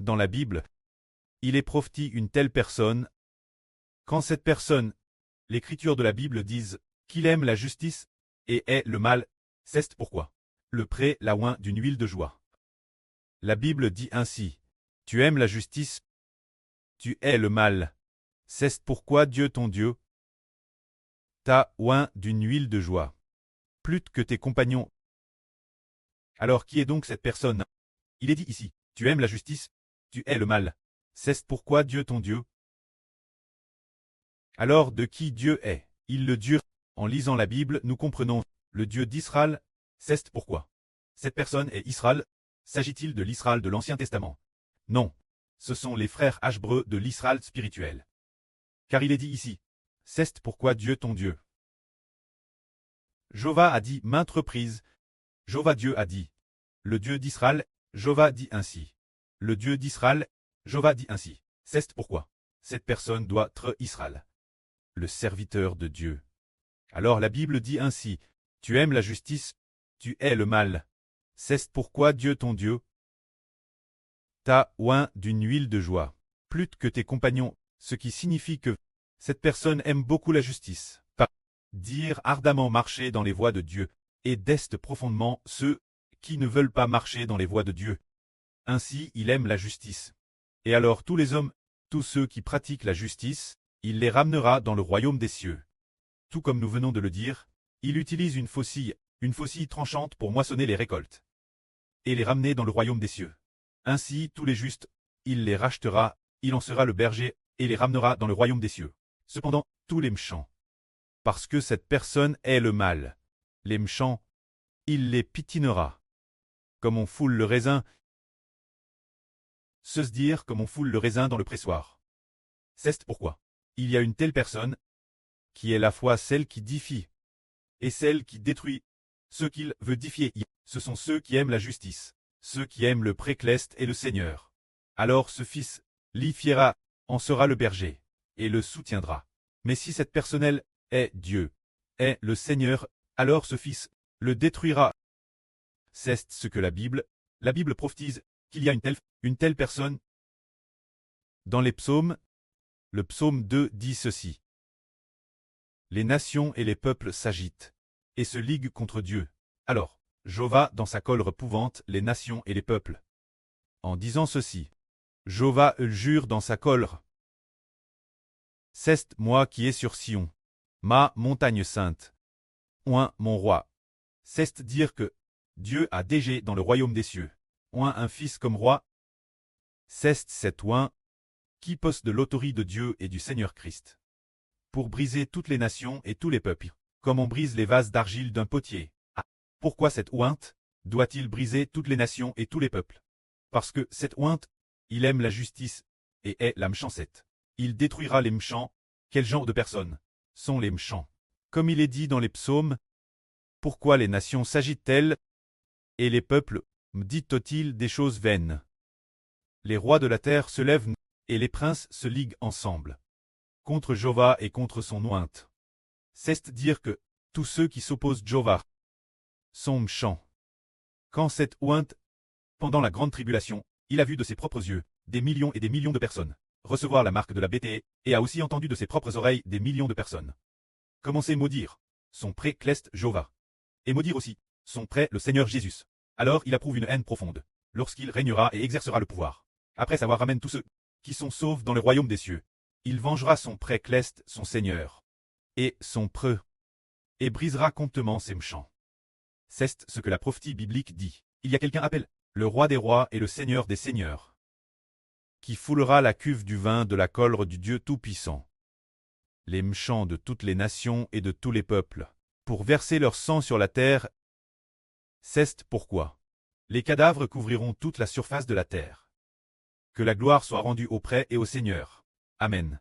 dans la Bible, il est prophétisé une telle personne. Quand cette personne, l'écriture de la Bible disent qu'il aime la justice et hait le mal, c'est pourquoi le pré la oint d'une huile de joie. La Bible dit ainsi, tu aimes la justice, tu hais le mal, c'est pourquoi Dieu ton Dieu t'a oint d'une huile de joie, plus que tes compagnons. Alors qui est donc cette personne? Il est dit ici, tu aimes la justice, tu hais le mal, c'est pourquoi Dieu ton Dieu. Alors de qui Dieu est? Il le Dieu. En lisant la Bible, nous comprenons le Dieu d'Israël, c'est pourquoi. Cette personne est Israël. S'agit-il de l'Israël de l'Ancien Testament? Non. Ce sont les frères hébreux de l'Israël spirituel. Car il est dit ici, c'est pourquoi Dieu ton Dieu. Jéhovah a dit maintes reprises, Jéhovah Dieu a dit. Le Dieu d'Israël, Jéhovah dit ainsi. Le Dieu d'Israël, Jéhovah dit ainsi. C'est pourquoi cette personne doit être Israël, le serviteur de Dieu. Alors la Bible dit ainsi, tu aimes la justice, tu hais le mal. C'est pourquoi Dieu ton Dieu t'a oint d'une huile de joie, plus que tes compagnons, ce qui signifie que cette personne aime beaucoup la justice. Par dire ardemment marcher dans les voies de Dieu, et d'est profondément ceux qui ne veulent pas marcher dans les voies de Dieu. Ainsi il aime la justice. Et alors tous les hommes, tous ceux qui pratiquent la justice, il les ramènera dans le royaume des cieux. Tout comme nous venons de le dire, il utilise une faucille tranchante pour moissonner les récoltes, et les ramener dans le royaume des cieux. Ainsi tous les justes, il les rachètera, il en sera le berger, et les ramènera dans le royaume des cieux. Cependant, tous les méchants, parce que cette personne est le mal, les méchants, il les piétinera. Comme on foule le raisin, se dire comme on foule le raisin dans le pressoir. C'est pourquoi il y a une telle personne, qui est la fois celle qui édifie, et celle qui détruit. Ceux qu'il veut édifier, ce sont ceux qui aiment la justice, ceux qui aiment le précleste et le Seigneur. Alors ce fils l'édifiera, en sera le berger, et le soutiendra. Mais si cette personne est Dieu, est le Seigneur, alors ce fils le détruira. C'est ce que la Bible prophétise, qu'il y a une telle personne. Dans les psaumes, le psaume 2 dit ceci. Les nations et les peuples s'agitent, et se liguent contre Dieu. Alors, Jéhovah dans sa colère épouvante les nations et les peuples. En disant ceci, Jéhovah jure dans sa colère. C'est moi qui est sur Sion, ma montagne sainte. Oint mon roi. C'est dire que Dieu a déjà dans le royaume des cieux, oint un fils comme roi. C'est cet oint qui possède l'autorité de Dieu et du Seigneur Christ, pour briser toutes les nations et tous les peuples, comme on brise les vases d'argile d'un potier. Ah, pourquoi cette ointe doit-il briser toutes les nations et tous les peuples? Parce que cette ointe, il aime la justice, et est la méchanceté. Il détruira les méchants. Quel genre de personnes sont les méchants? Comme il est dit dans les psaumes, pourquoi les nations s'agitent-elles, et les peuples méditent-ils des choses vaines? Les rois de la terre se lèvent, et les princes se liguent ensemble, contre Jéhovah et contre son ointe. C'est dire que tous ceux qui s'opposent à Jéhovah sont méchants. Quand cette ointe, pendant la grande tribulation, il a vu de ses propres yeux des millions et des millions de personnes recevoir la marque de la bête, et a aussi entendu de ses propres oreilles des millions de personnes commencer à maudire son précleste Jéhovah, et maudire aussi son près le Seigneur Jésus. Alors il approuve une haine profonde, lorsqu'il régnera et exercera le pouvoir. Après avoir ramené tous ceux qui sont sauvés dans le royaume des cieux, il vengera son précleste, son Seigneur, et son preux, et brisera comptement ses méchants. C'est ce que la prophétie biblique dit. Il y a quelqu'un appelle le roi des rois et le Seigneur des seigneurs, qui foulera la cuve du vin de la colère du Dieu Tout-Puissant, les méchants de toutes les nations et de tous les peuples, pour verser leur sang sur la terre. C'est pourquoi les cadavres couvriront toute la surface de la terre. Que la gloire soit rendue au prêtre et au Seigneur. Amen.